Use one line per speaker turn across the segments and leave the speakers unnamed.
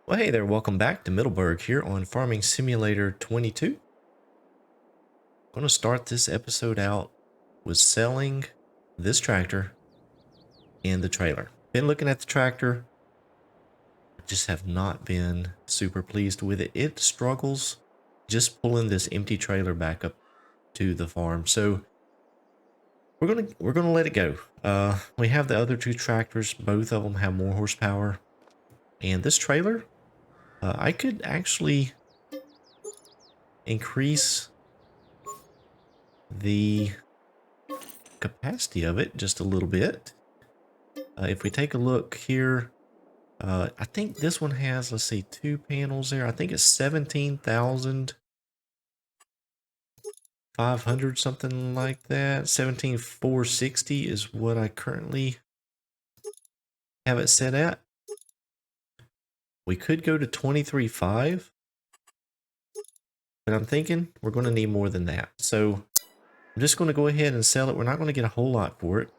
Well, hey there, welcome back to Middleburgh here on Farming Simulator 22. I'm going to start this episode out with selling this tractor and the trailer. Been looking at the tractor, just have not been super pleased with it. It struggles just pulling this empty trailer back up to the farm. So we're gonna let it go. We have the other two tractors, both of them have more horsepower. And this trailer, I could actually increase the capacity of it just a little bit. If we take a look here, I think this one has, let's see, 2 panels there. I think it's 17,500, something like that. 17,460 is what I currently have it set at. We could go to 23.5, but I'm thinking we're going to need more than that. So I'm just going to go ahead and sell it. We're not going to get a whole lot for it.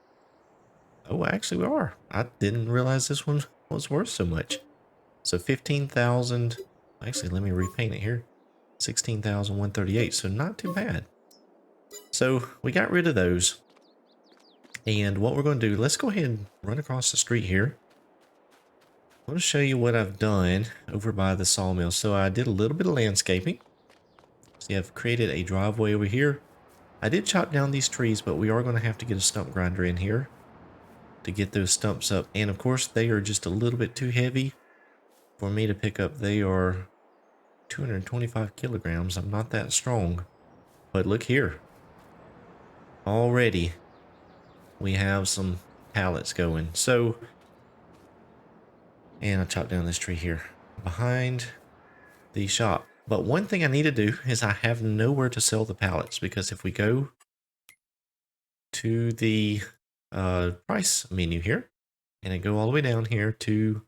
Oh, actually we are. I didn't realize this one was worth so much. So 15,000. Actually, let me repaint it here. 16,138. So not too bad. So we got rid of those. And what we're going to do, let's go ahead and run across the street here. I want to show you what I've done over by the sawmill. So I did a little bit of landscaping. See, I've created a driveway over here. I did chop down these trees, but we are going to have to get a stump grinder in here to get those stumps up. And of course, they are just a little bit too heavy for me to pick up. They are 225 kilograms. I'm not that strong. But look here. Already, we have some pallets going. So, and I chopped down this tree here behind the shop. But one thing I need to do is I have nowhere to sell the pallets, because if we go to the price menu here and I go all the way down here to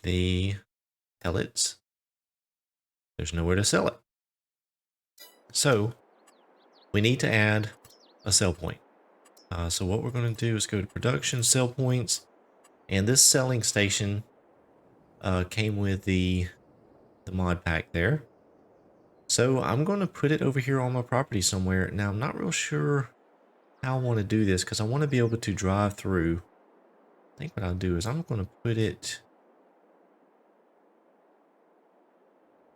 the pellets, there's nowhere to sell it. So we need to add a sell point. So what we're going to do is go to production, sell points, and this selling station came with the mod pack there. So I'm going to put it over here on my property somewhere. Now I'm not real sure how I want to do this, because I want to be able to drive through. I think what I'll do is I'm going to put it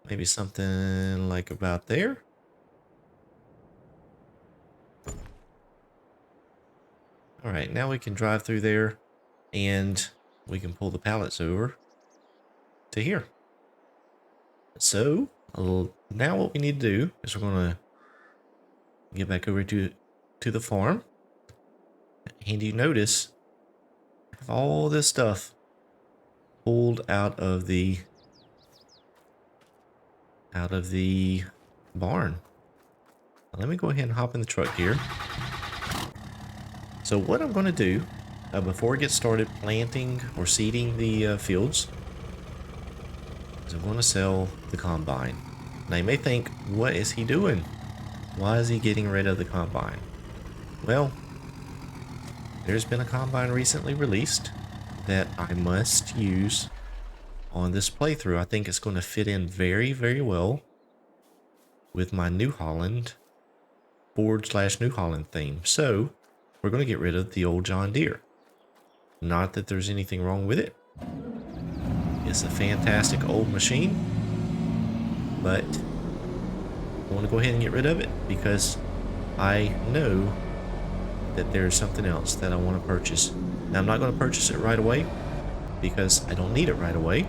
maybe something like about there. All right, now we can drive through there and we can pull the pallets over to here. So now what we need to do is we're going to get back over to the farm. And you notice I have all this stuff pulled out of the barn. Now let me go ahead and hop in the truck here. So what I'm going to do before I get started planting or seeding the fields is I'm going to sell the combine. Now you may think, what is he doing? Why is he getting rid of the combine? Well, there's been a combine recently released that I must use on this playthrough. I think it's going to fit in very, very well with my New Holland Ford/New Holland theme. So we're going to get rid of the old John Deere. Not that there's anything wrong with it. It's a fantastic old machine, but I want to go ahead and get rid of it because I know that there's something else that I want to purchase. Now I'm not going to purchase it right away because I don't need it right away.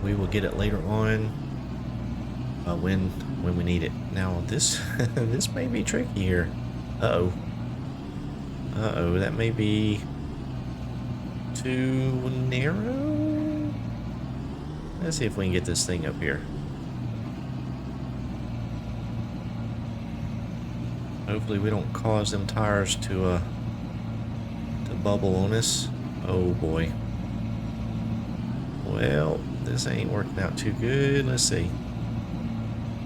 We will get it later on when we need it. Now this this may be tricky here. Uh-oh, that may be too narrow. Let's see if we can get this thing up here. Hopefully we don't cause them tires to bubble on us. Oh boy. Well, this ain't working out too good. Let's see.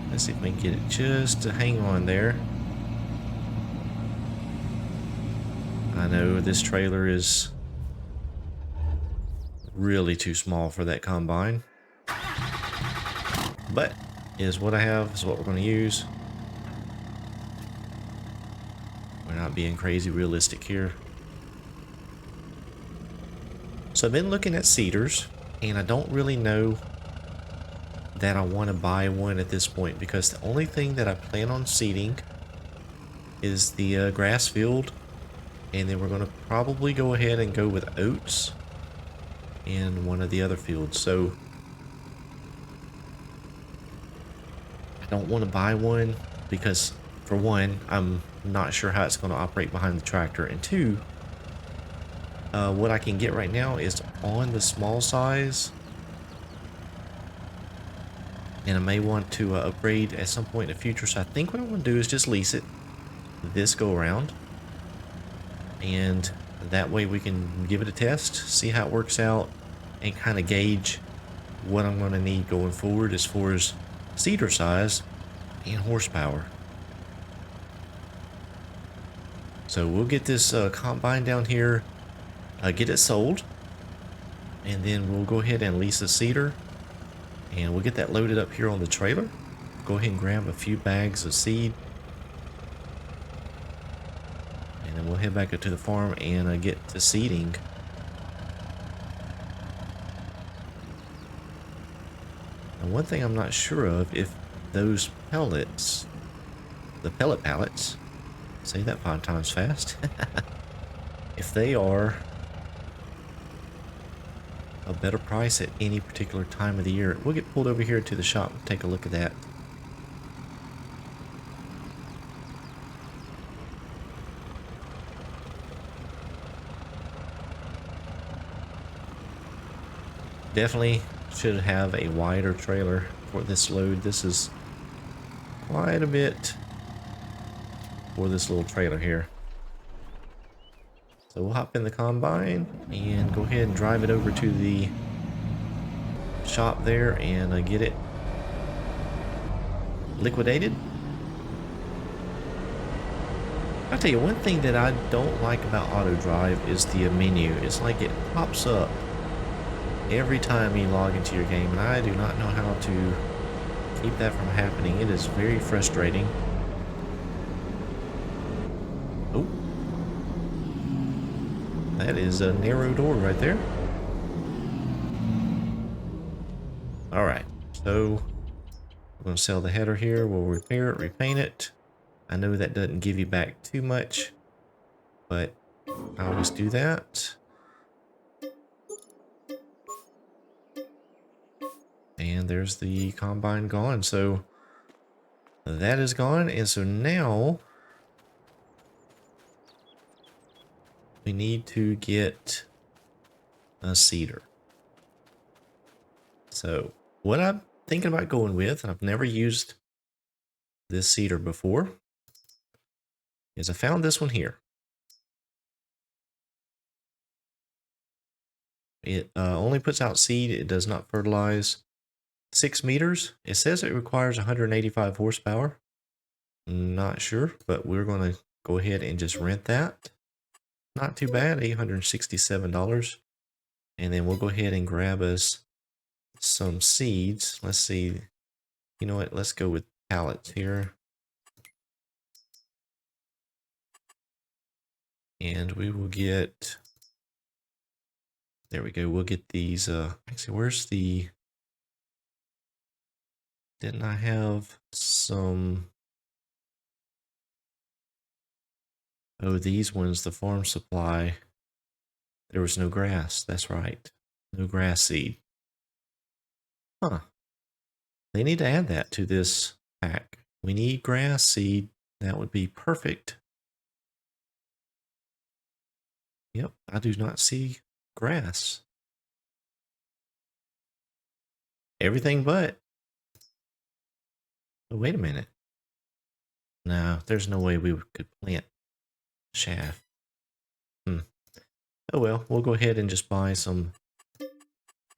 Let's see if we can get it just to hang on there. I know this trailer is really too small for that combine. But is what I have, is what we're going to use. We're not being crazy realistic here. So I've been looking at seeders, and I don't really know that I want to buy one at this point, because the only thing that I plan on seeding is the grass field, and then we're going to probably go ahead and go with oats in one of the other fields. So I don't want to buy one because, for one, I'm not sure how it's going to operate behind the tractor, and two, what I can get right now is on the small size, and I may want to upgrade at some point in the future. So I think what I want to do is just lease it this go around, and that way we can give it a test, see how it works out, and kind of gauge what I'm going to need going forward as far as seeder size and horsepower. So we'll get this combine down here, get it sold, and then we'll go ahead and lease a seeder, and we'll get that loaded up here on the trailer. Go ahead and grab a few bags of seed, and then we'll head back up to the farm and get to seeding. Now, one thing I'm not sure of, if those pellets, the pellet pallets, say that 5 times fast, if they are a better price at any particular time of the year. We'll get pulled over here to the shop and take a look at that. Definitely should have a wider trailer for this load. This is quite a bit for this little trailer here. So we'll hop in the combine and go ahead and drive it over to the shop there and get it liquidated. I'll tell you, one thing that I don't like about auto drive is the menu. It's like it pops up every time you log into your game, and I do not know how to keep that from happening. It is very frustrating. Oh, that is a narrow door right there. All right, so we're going to sell the header here. We'll repair it, repaint it. I know that doesn't give you back too much, but I always do that. And there's the combine gone. So that is gone. And so now we need to get a seeder. So what I'm thinking about going with, and I've never used this seeder before, is I found this one here. It only puts out seed. It does not fertilize. 6 meters. It says it requires 185 horsepower. Not sure, but we're going to go ahead and just rent that. Not too bad, $867. And then we'll go ahead and grab us some seeds. Let's see. You know what? Let's go with pallets here. And we will get, there we go. We'll get these, actually, where's the, didn't I have some, oh, these ones, the farm supply. There was no grass. That's right. No grass seed. Huh. They need to add that to this pack. We need grass seed. That would be perfect. Yep, I do not see grass. Everything but. Oh, wait a minute. No, there's no way we could plant chaff. Oh well, we'll go ahead and just buy some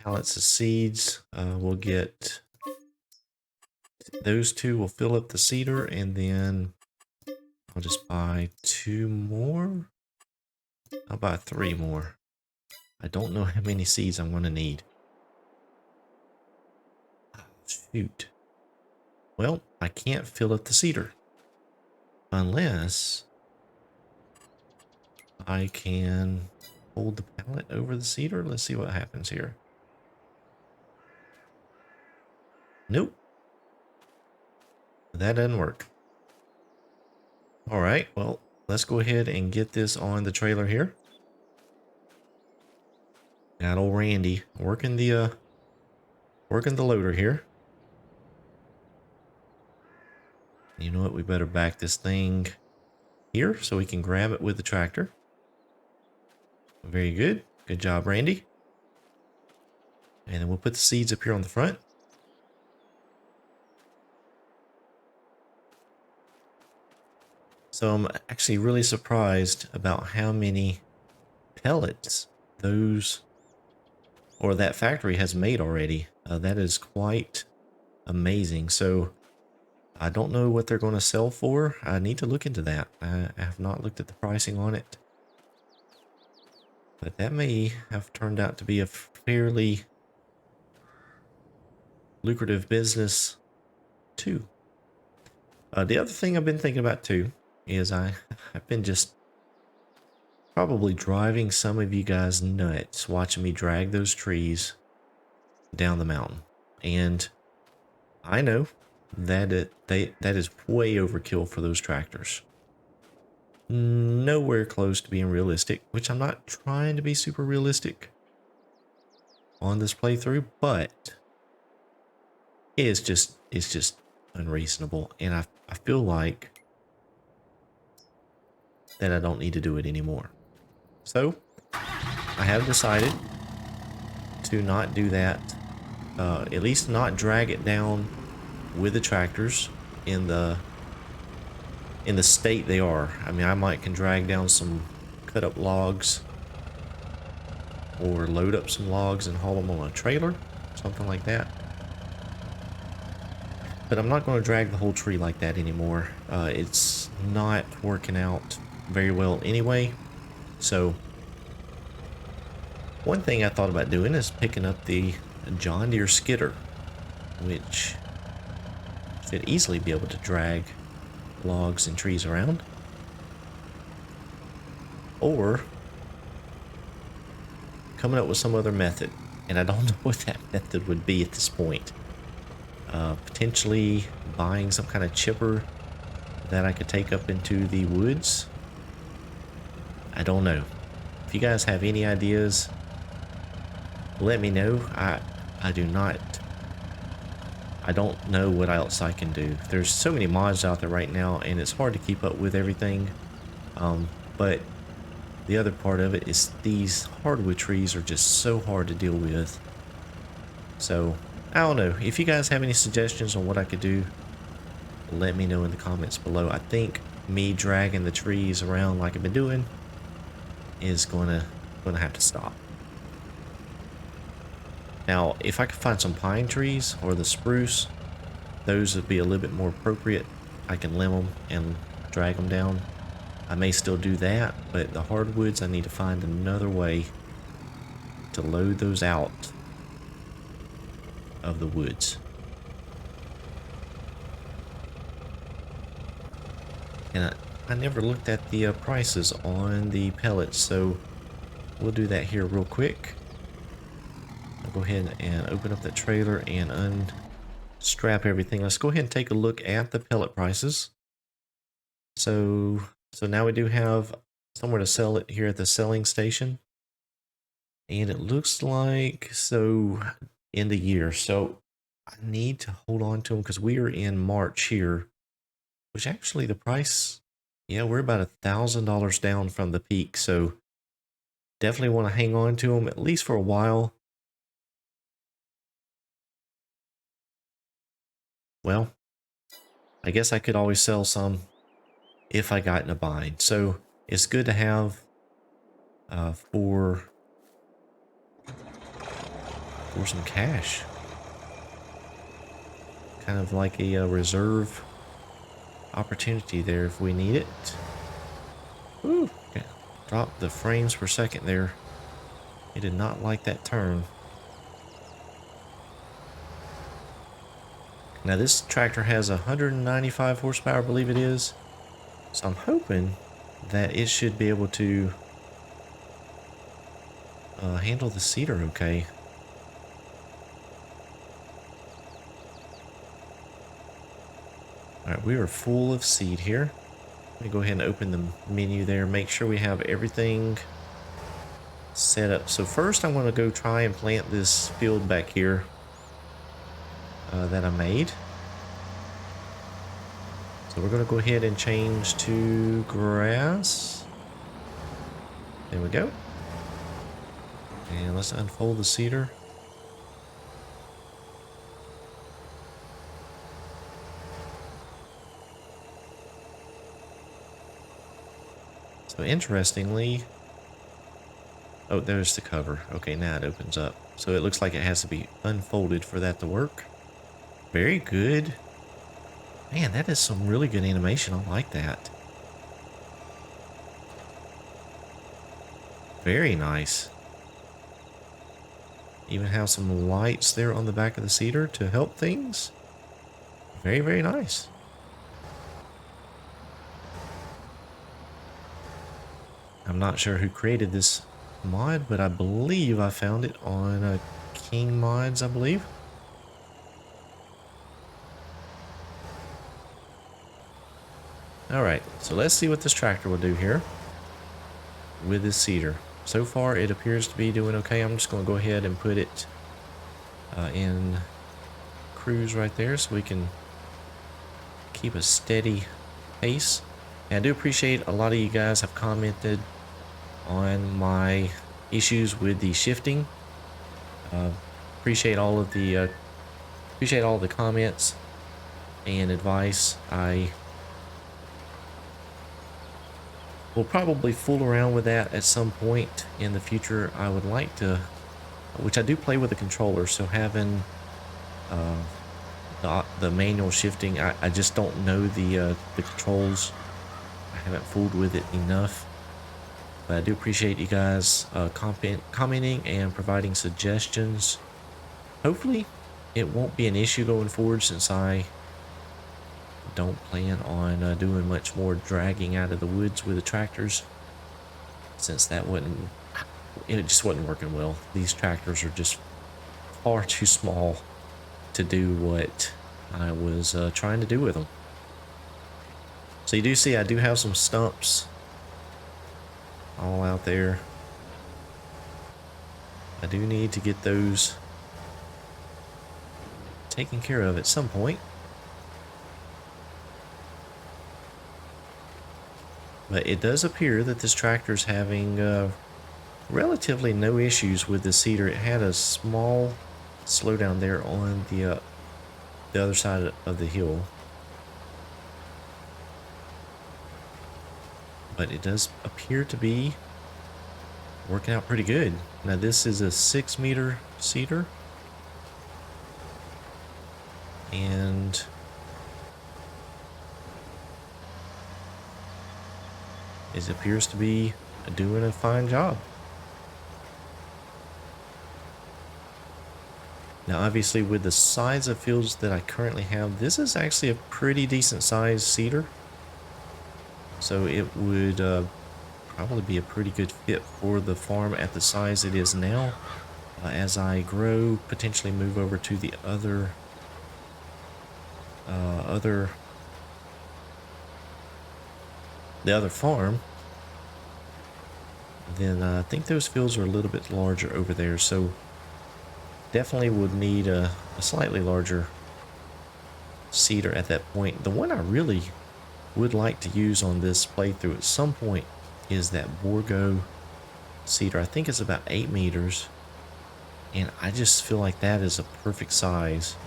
pallets of seeds. We'll get those 2. We'll fill up the seeder, and then I'll just buy 2 more. I'll buy 3 more. I don't know how many seeds I'm going to need. Shoot. Well, I can't fill up the seeder. Unless I can hold the pallet over the seeder. Let's see what happens here. Nope. That doesn't work. All right, well, let's go ahead and get this on the trailer here. Got old Randy working the loader here. You know what? We better back this thing here so we can grab it with the tractor. Very good. Good job, Randy. And then we'll put the seeds up here on the front. So I'm actually really surprised about how many pellets that factory has made already. That is quite amazing. So I don't know what they're going to sell for. I need to look into that. I have not looked at the pricing on it. But that may have turned out to be a fairly lucrative business too. The other thing I've been thinking about too is I've been just probably driving some of you guys nuts watching me drag those trees down the mountain. And I know that that is way overkill for those tractors. Nowhere close to being realistic, which I'm not trying to be super realistic on this playthrough, but it's just unreasonable, and I feel like that I don't need to do it anymore. So I have decided to not do that, at least not drag it down with the tractors in the state they are. I mean, I can drag down some cut up logs or load up some logs and haul them on a trailer, something like that. But I'm not going to drag the whole tree like that anymore. It's not working out very well anyway. So one thing I thought about doing is picking up the John Deere skidder, which should easily be able to drag logs and trees around. Or coming up with some other method, and I don't know what that method would be at this point. Potentially buying some kind of chipper that I could take up into the woods. I don't know. If you guys have any ideas, let me know. I don't know what else I can do. There's so many mods out there right now, and it's hard to keep up with everything. But the other part of it is these hardwood trees are just so hard to deal with. So I don't know. If you guys have any suggestions on what I could do, let me know in the comments below. I think me dragging the trees around like I've been doing is gonna have to stop. Now, if I could find some pine trees or the spruce, those would be a little bit more appropriate. I can limb them and drag them down. I may still do that, but the hardwoods, I need to find another way to load those out of the woods. And I never looked at the prices on the pellets, so we'll do that here real quick. I'll go ahead and open up that trailer and unstrap everything. Let's go ahead and take a look at the pellet prices. So now we do have somewhere to sell it here at the selling station. And it looks like, so in the year. So I need to hold on to them because we are in March here, which actually the price, yeah, we're about $1,000 down from the peak. So definitely want to hang on to them at least for a while. Well, I guess I could always sell some if I got in a bind. So it's good to have for some cash. Kind of like a reserve opportunity there if we need it. Ooh, okay. Drop the frames per second there. He did not like that turn. Now this tractor has 195 horsepower, I believe it is. So I'm hoping that it should be able to handle the cedar okay. Alright, we are full of seed here. Let me go ahead and open the menu there, make sure we have everything set up. So first I'm going to go try and plant this field back here that I made. So we're going to go ahead and change to grass. There we go. And let's unfold the cedar. So interestingly, oh, there's the cover. Okay, now it opens up. So it looks like it has to be unfolded for that to work. Very good. Man, that is some really good animation. I like that. Very nice. Even have some lights there on the back of the cedar to help things. Very, very nice. I'm not sure who created this mod, but I believe I found it on King Mods, I believe. Alright, so let's see what this tractor will do here with this cedar. So far it appears to be doing okay. I'm just going to go ahead and put it in cruise right there so we can keep a steady pace. And I do appreciate a lot of you guys have commented on my issues with the shifting. Appreciate all the comments and advice. I will probably fool around with that at some point in the future. I would like to, which I do play with a controller, so having the manual shifting, I just don't know the controls. I haven't fooled with it enough. But I do appreciate you guys commenting and providing suggestions. Hopefully it won't be an issue going forward, since I don't plan on doing much more dragging out of the woods with the tractors, since it just wasn't working well. These tractors are just far too small to do what I was trying to do with them. So you do see I do have some stumps all out there. I do need to get those taken care of at some point. But it does appear that this tractor is having relatively no issues with the cedar. It had a small slowdown there on the other side of the hill. But it does appear to be working out pretty good. Now this is a 6-meter cedar. And it appears to be doing a fine job. Now obviously with the size of fields that I currently have, this is actually a pretty decent sized cedar. So it would probably be a pretty good fit for the farm at the size it is now. As I grow, potentially move over to the other farm, then I think those fields are a little bit larger over there, so definitely would need a slightly larger cedar at that point. The one I really would like to use on this playthrough at some point is that Borgo cedar. I think it's about 8 meters, and I just feel like that is a perfect size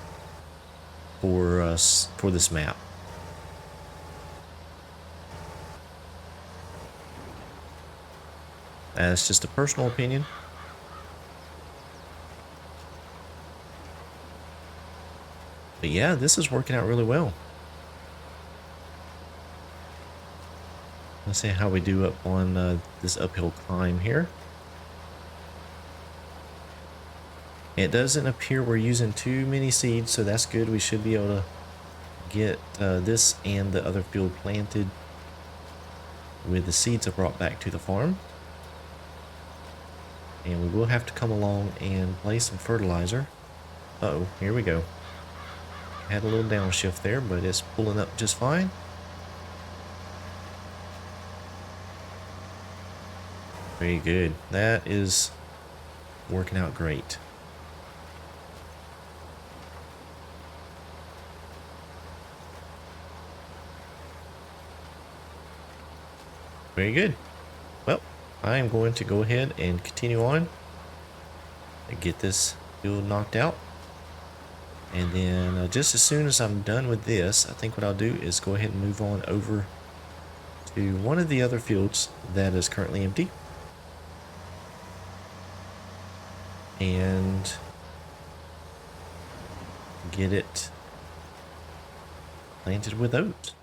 for this map. That's just a personal opinion. But yeah, this is working out really well. Let's see how we do up on this uphill climb here. It doesn't appear we're using too many seeds, so that's good. We should be able to get this and the other field planted with the seeds I brought back to the farm. And we will have to come along and place some fertilizer. Uh-oh, here we go. Had a little downshift there, but it's pulling up just fine. Very good. That is working out great. Very good. Well, I am going to go ahead and continue on and get this field knocked out. And then just as soon as I'm done with this, I think what I'll do is go ahead and move on over to one of the other fields that is currently empty. And get it planted with oats.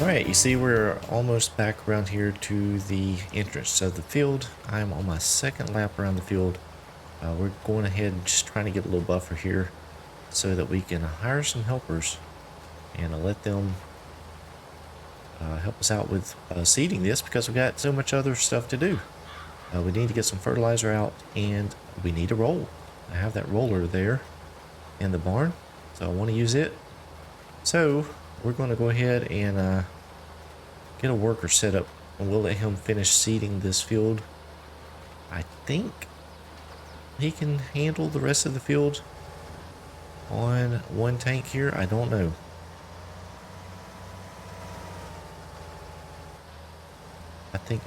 Alright, you see we're almost back around here to the entrance of the field. I'm on my second lap around the field. We're going ahead and just trying to get a little buffer here so that we can hire some helpers and let them help us out with seeding this, because we've got so much other stuff to do. We need to get some fertilizer out, and we need a roll. I have that roller there in the barn, so I want to use it. So we're going to go ahead and get a worker set up, and we'll let him finish seeding this field. I think he can handle the rest of the field on one tank here. I don't know.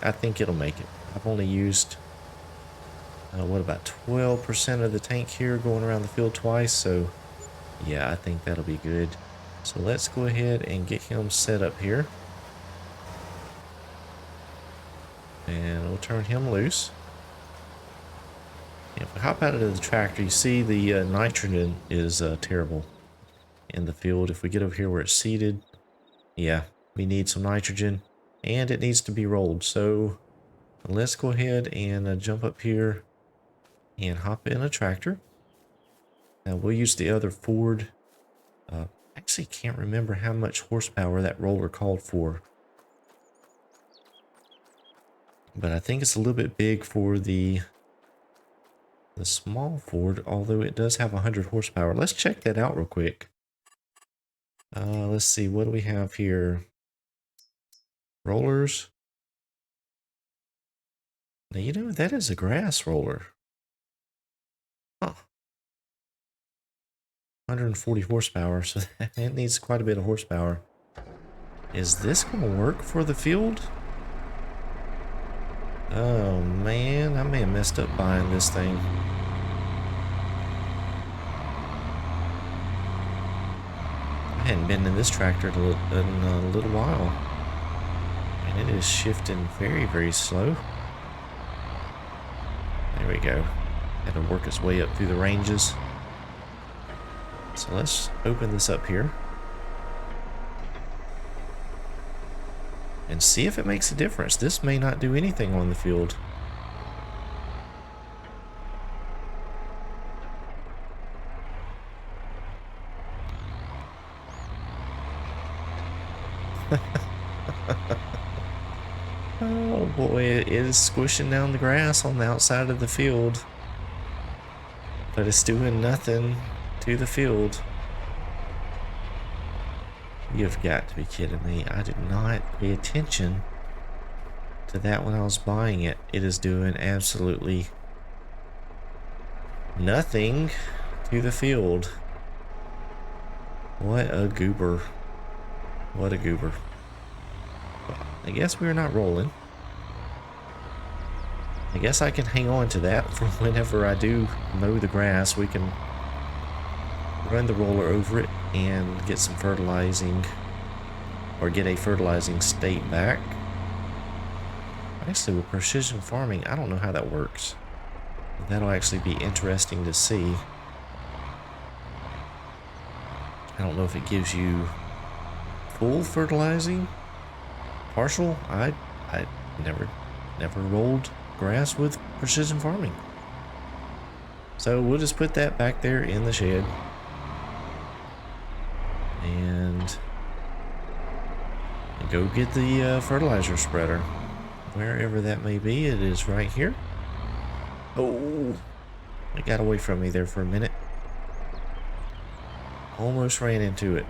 I think it'll make it. I've only used what, about 12% of the tank here, going around the field twice, so yeah, I think that'll be good. So let's go ahead and get him set up here. And we'll turn him loose. If we hop out of the tractor, you see the nitrogen is terrible in the field. If we get over here where it's seeded, yeah, we need some nitrogen, and it needs to be rolled. So let's go ahead and jump up here and hop in a tractor. Now we'll use the other Ford. Actually can't remember how much horsepower that roller called for, but I think it's a little bit big for the small Ford, although it does have 100 horsepower. Let's check that out real quick. Let's see, what do we have here? Rollers. Now, you know, that is a grass roller. Huh. 140 horsepower, so it needs quite a bit of horsepower. Is this going to work for the field? Oh man, I may have messed up buying this thing. I hadn't been in this tractor in a little while. And it is shifting very, very slow. There we go. Had to work its way up through the ranges. So let's open this up here. And see if it makes a difference. This may not do anything on the field. Oh boy, it is squishing down the grass on the outside of the field. But it's doing nothing to the field. You've got to be kidding me. I did not pay attention to that when I was buying it. It is doing absolutely nothing to the field. What a goober. What a goober. Well, I guess we're not rolling. I guess I can hang on to that for whenever I do mow the grass. We can run the roller over it and get some fertilizing, or get a fertilizing state back. Actually, with precision farming, I don't know how that works. That'll actually be interesting to see. I don't know if it gives you full fertilizing, partial. I never rolled grass with precision farming. So we'll just put that back there in the shed. And go get the fertilizer spreader. Wherever that may be, it is right here. Oh, it got away from me there for a minute. Almost ran into it.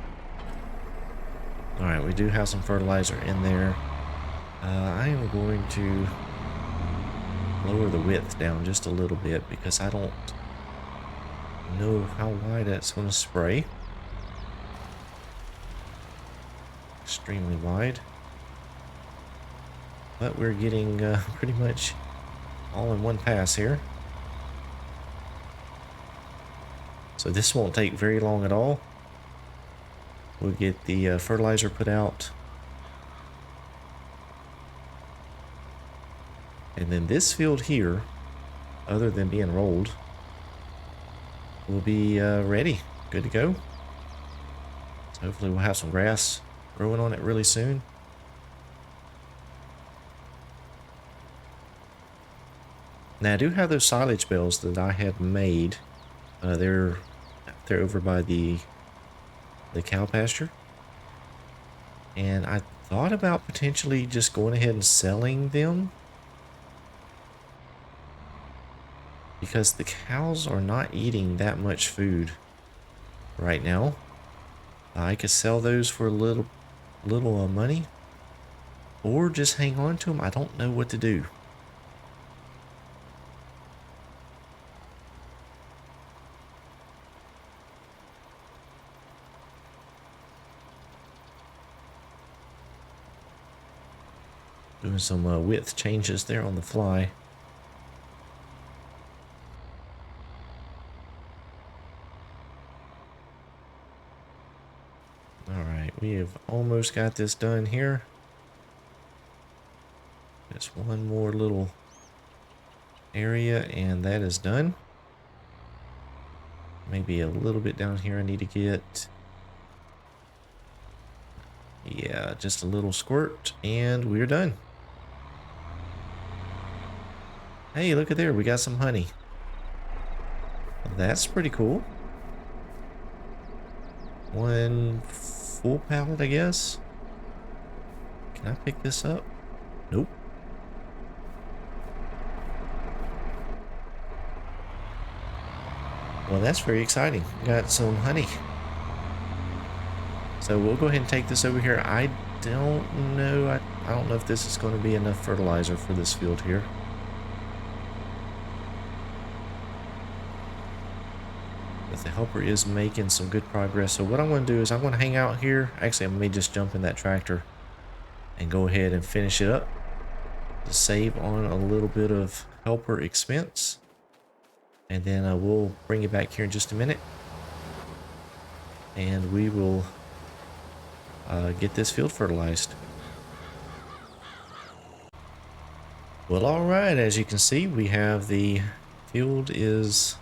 Alright, we do have some fertilizer in there. I am going to lower the width down just a little bit because I don't know how wide that's going to spray. Extremely wide. But we're getting pretty much all in one pass here. So this won't take very long at all. We'll get the fertilizer put out. And then this field here, other than being rolled, will be ready, good to go. So hopefully we'll have some grass growing on it really soon. Now I do have those silage bales that I had made. They're over by the cow pasture, and I thought about potentially just going ahead and selling them because the cows are not eating that much food right now. I could sell those for a little money, or just hang on to them. I don't know what to do. Doing some width changes there on the fly. Alright, we have almost got this done here. Just one more little area and that is done. Maybe a little bit down here I need to get. Yeah, just a little squirt and we're done. Hey, look at there, we got some honey. That's pretty cool. One full pallet, I guess. Can I pick this up? Nope. Well, that's very exciting. Got some honey. So we'll go ahead and take this over here. I don't know. I don't know if this is going to be enough fertilizer for this field here. But the helper is making some good progress. So what I'm going to do is I'm going to hang out here. Actually, I may just jump in that tractor and go ahead and finish it up. to save on a little bit of helper expense. And then we'll bring you back here in just a minute. And we will get this field fertilized. Well, alright, as you can see, we have the field is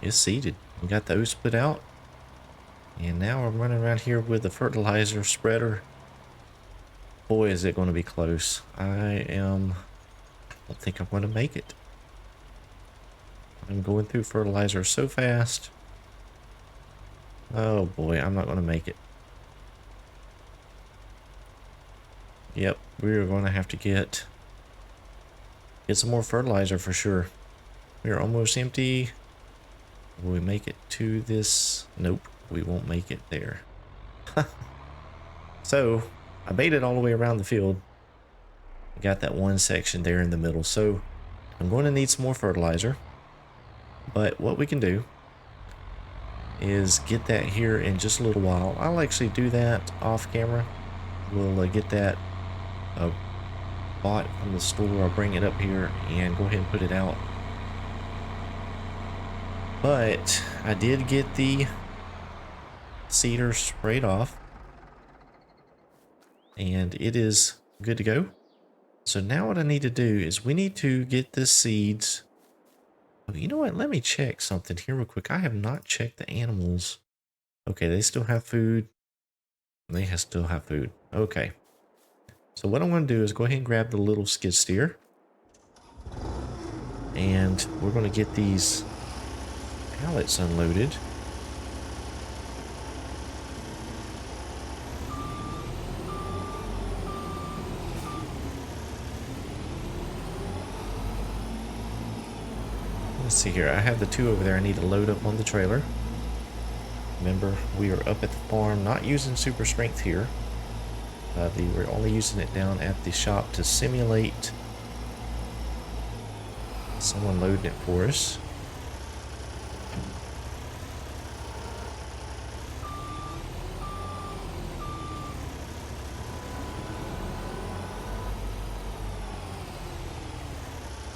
seeded. We got the oats put out. And now I'm running around here with the fertilizer spreader. Boy, is it going to be close. I don't think I'm going to make it. I'm going through fertilizer so fast. Oh boy, I'm not going to make it. Yep, we're going to have to get some more fertilizer for sure. We're almost empty. Will we make it to this? Nope, we won't make it there. So, I made it all the way around the field. I got that one section there in the middle. So, I'm going to need some more fertilizer. But what we can do is get that here in just a little while. I'll actually do that off camera. We'll get that bought from the store. I'll bring it up here and go ahead and put it out. But I did get the seeder sprayed off and it is good to go. So now what I need to do is we need to get the seeds. Oh, you know what? Let me check something here real quick. I have not checked the animals. Okay, they still have food. They still have food. Okay. So what I'm going to do is go ahead and grab the little skid steer. And we're going to get these pallets unloaded. Let's see here. I have the two over there I need to load up on the trailer. Remember, we are up at the farm, not using super strength here. We're only using it down at the shop to simulate someone loading it for us.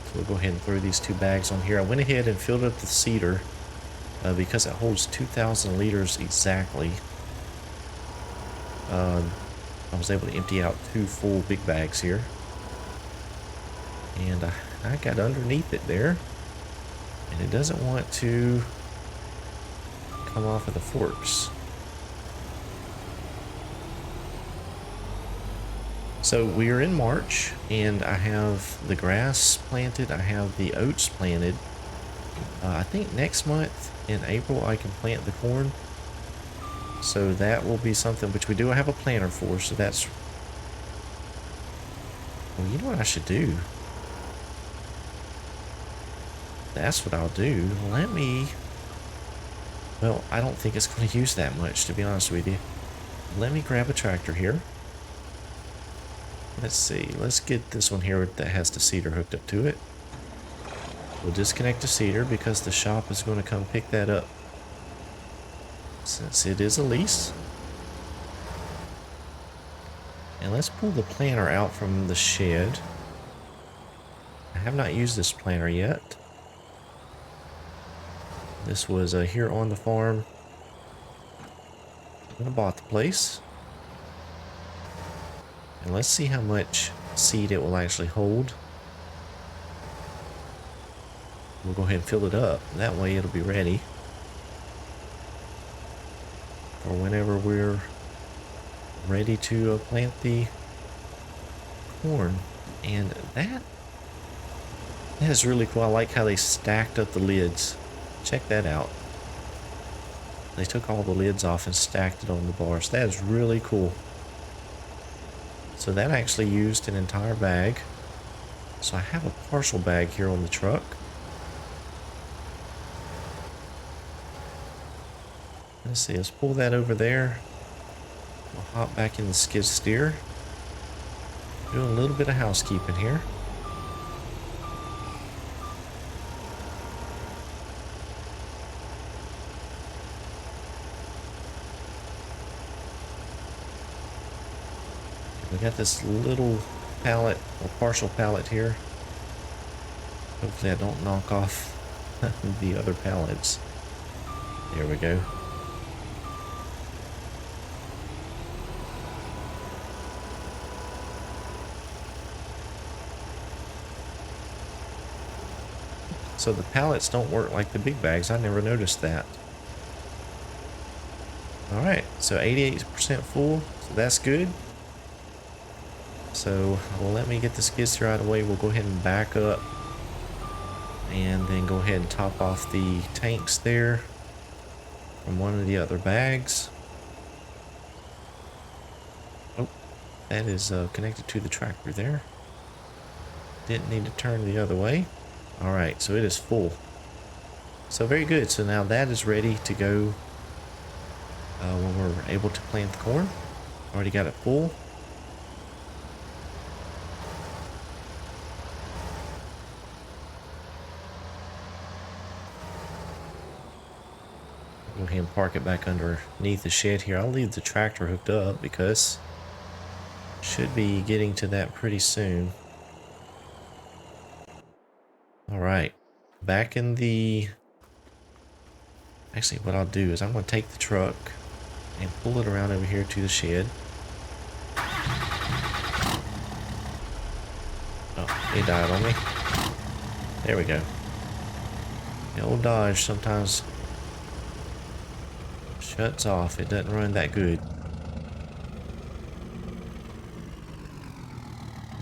So we'll go ahead and throw these two bags on here. I went ahead and filled up the seeder because it holds 2,000 liters exactly. I was able to empty out 2 full big bags here. And I got underneath it there. And it doesn't want to come off of the forks. So we are in March, and I have the grass planted. I have the oats planted. I think next month in April I can plant the corn. So that will be something which we do have a planter for. So that's... Well, you know what I should do? That's what I'll do. Let me... Well, I don't think it's going to use that much, to be honest with you. Let me grab a tractor here. Let's see. Let's get this one here that has the seeder hooked up to it. We'll disconnect the seeder because the shop is going to come pick that up. Since it is a lease. And let's pull the planter out from the shed. I have not used this planter yet. This was here on the farm when I bought the place. And let's see how much seed it will actually hold. We'll go ahead and fill it up. That way it'll be ready for whenever we're ready to plant the corn. And that is really cool. I like how they stacked up the lids. Check that out. They took all the lids off and stacked it on the bars. That is really cool. So that actually used an entire bag. So I have a partial bag here on the truck. Let's see, let's pull that over there. We'll hop back in the skid steer. Doing a little bit of housekeeping here. We got this little pallet or partial pallet here. Hopefully I don't knock off the other pallets. There we go. So the pallets don't work like the big bags. I never noticed that. Alright, so 88% full, so that's good. So let me get the skid steer out of the way. We'll go ahead and back up and then go ahead and top off the tanks there from one of the other bags. Oh, that is connected to the tractor there. Didn't need to turn the other way. Alright, so it is full. So very good. So now that is ready to go when we're able to plant the corn. Already got it full. Go ahead and park it back underneath the shed here. I'll leave the tractor hooked up because should be getting to that pretty soon. Alright, back in the... Actually, what I'll do is I'm going to take the truck and pull it around over here to the shed. Oh, he died on me. There we go. The old Dodge sometimes shuts off. It doesn't run that good.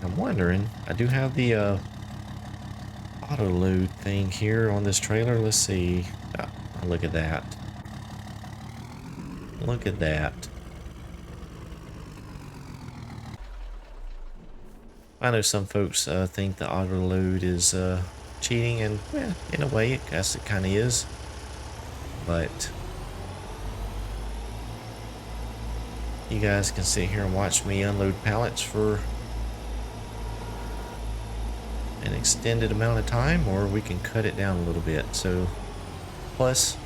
I'm wondering, I do have the auto load thing here on this trailer. Let's see. Oh, look at that. Look at that. I know some folks think the auto load is cheating, and well, in a way, I guess it kind of is. But you guys can sit here and watch me unload pallets for an extended amount of time, or we can cut it down a little bit. So plus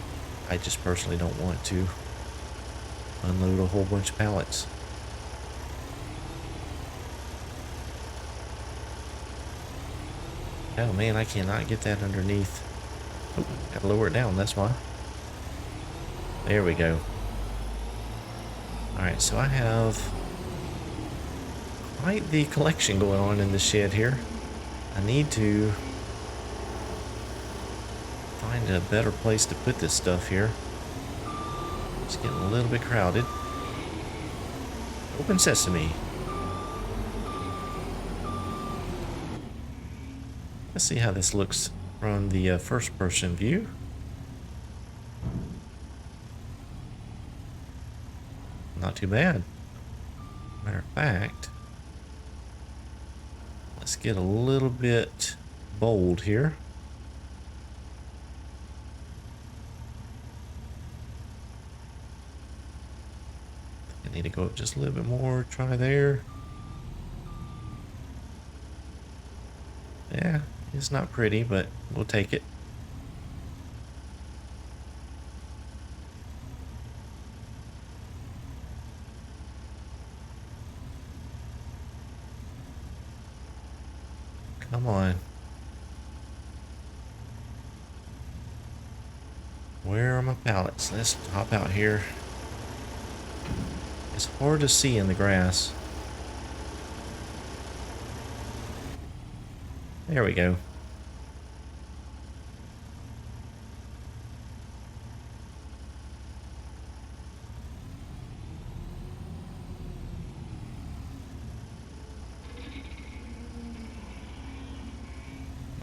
I just personally don't want to unload a whole bunch of pallets. Oh man, I cannot get that underneath. Oh, gotta lower it down, that's why. There we go. Alright, so I have quite the collection going on in the shed here. I need to find a better place to put this stuff here. It's getting a little bit crowded. Open sesame. Let's see how this looks from the first person view. Not too bad. Matter of fact, let's get a little bit bold here. I need to go up just a little bit more. Try there. Yeah, it's not pretty, but we'll take it. Come on. Where are my pallets? Let's hop out here. It's hard to see in the grass. There we go.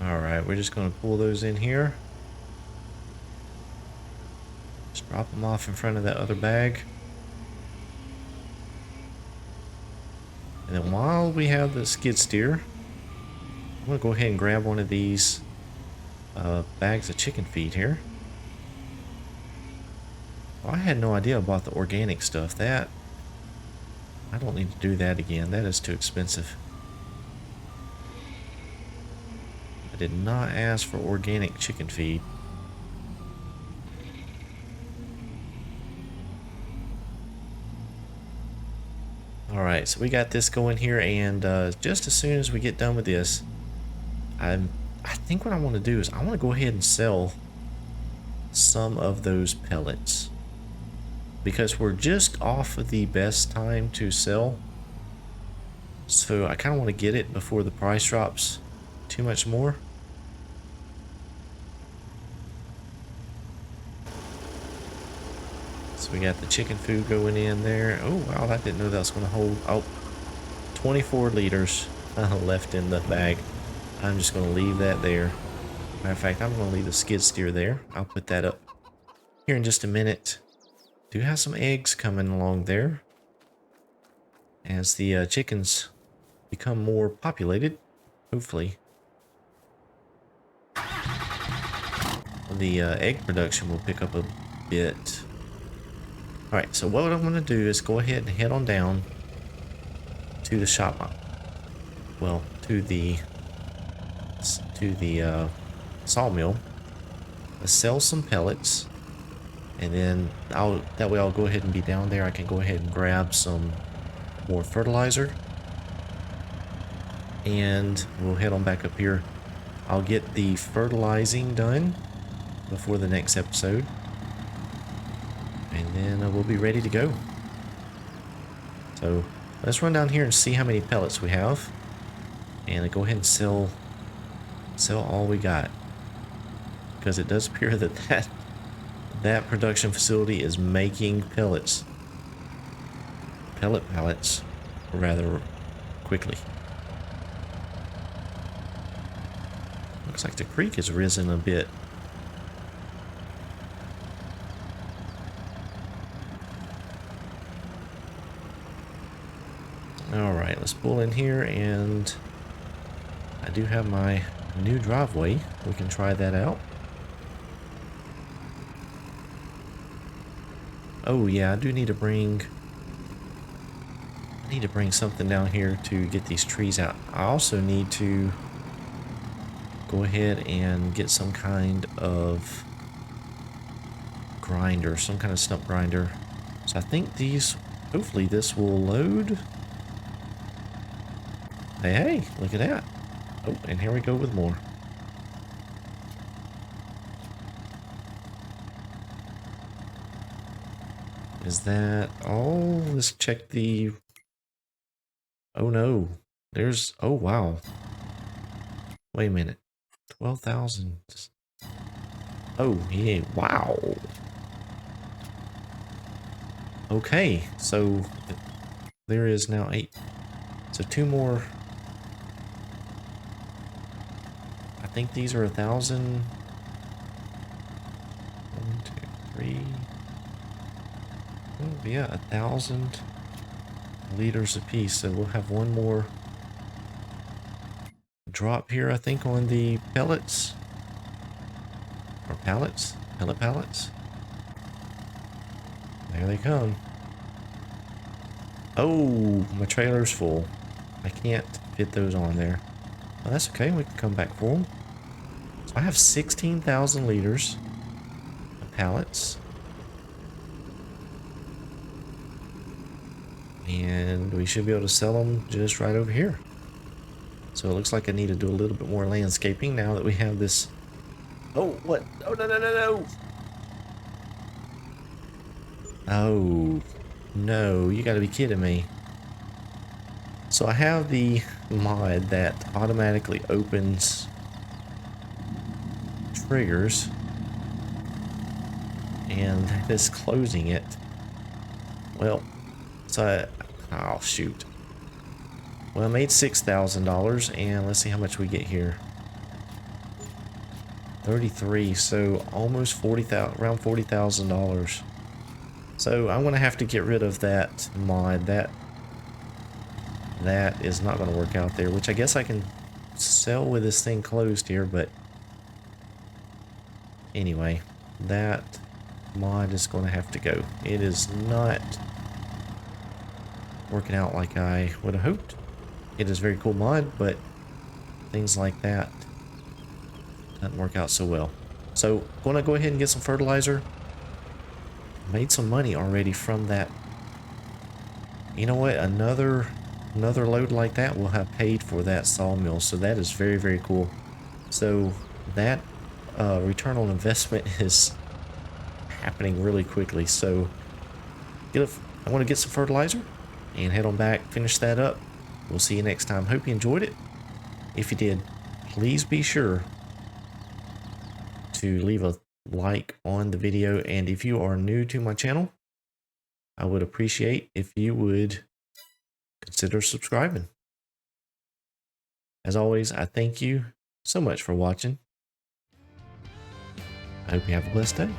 Alright, we're just going to pull those in here. Just drop them off in front of that other bag. And then while we have the skid steer, I'm going to go ahead and grab one of these bags of chicken feed here. Well, I had no idea about the organic stuff. That I don't need to do that again. That is too expensive. I did not ask for organic chicken feed. Alright, Alright, so we got this going here, and just as soon as we get done with this, I think what I want to do is I want to go ahead and sell some of those pellets, because we're just off of the best time to sell. So I kind of want to get it before the price drops too much more. So we got the chicken food going in there. Oh wow, I didn't know that was going to hold. Oh, 24 liters left in the bag. I'm just going to leave that there. Matter of fact, I'm going to leave the skid steer there. I'll put that up here in just a minute. Do have some eggs coming along there as the chickens become more populated, hopefully. The egg production will pick up a bit. Alright, so what I'm going to do is go ahead and head on down to the shop. Well, to the sawmill. Let's sell some pellets. And then that way I'll go ahead and be down there. I can go ahead and grab some more fertilizer. And we'll head on back up here. I'll get the fertilizing done before the next episode. And then we'll be ready to go. So let's run down here and see how many pellets we have. And go ahead and sell all we got. Because it does appear that production facility is making pellets. Pellet pallets rather quickly. Looks like the creek has risen a bit. Alright, let's pull in here, and I do have my new driveway. We can try that out. Oh yeah, I do need to bring something down here to get these trees out. I also need to go ahead and get some kind of grinder, some kind of stump grinder. So I think hopefully this will load. Hey, look at that. Oh, and here we go with more. Is that all? Let's check the... Oh no. Oh wow. Wait a minute. 12,000. Oh yeah, wow. Okay, so there is now 8. So 2 more. I think these are 1,000. 1, 2, 3. Oh yeah, 1,000 liters a piece. So we'll have one more drop here, I think, on the pellets. Or pallets? Pellet pallets. There they come. Oh, my trailer's full. I can't fit those on there. Well, that's okay. We can come back for them. So I have 16,000 liters of pallets. And we should be able to sell them just right over here. So it looks like I need to do a little bit more landscaping now that we have this. Oh, what? Oh, no, no, no, no. Oh, no. You gotta be kidding me. So I have the mod that automatically opens triggers. And that is closing it. Well, so oh, shoot. Well, I made $6,000, and let's see how much we get here. 33, so almost 40,000, around $40,000. So I'm gonna have to get rid of that mod. That is not gonna work out there. Which I guess I can sell with this thing closed here, but anyway, that mod is gonna have to go. It is not working out like I would have hoped. It is a very cool mod, but things like that doesn't work out so well. So, going to go ahead and get some fertilizer. Made some money already from that You know what? Another load like that will have paid for that sawmill. So that is very, very cool. So that return on investment is happening really quickly. So I want to get some fertilizer and head on back, finish that up. We'll see you next time. Hope you enjoyed it. If you did, please be sure to leave a like on the video. And if you are new to my channel, I would appreciate if you would consider subscribing. As always, I thank you so much for watching. I hope you have a blessed day.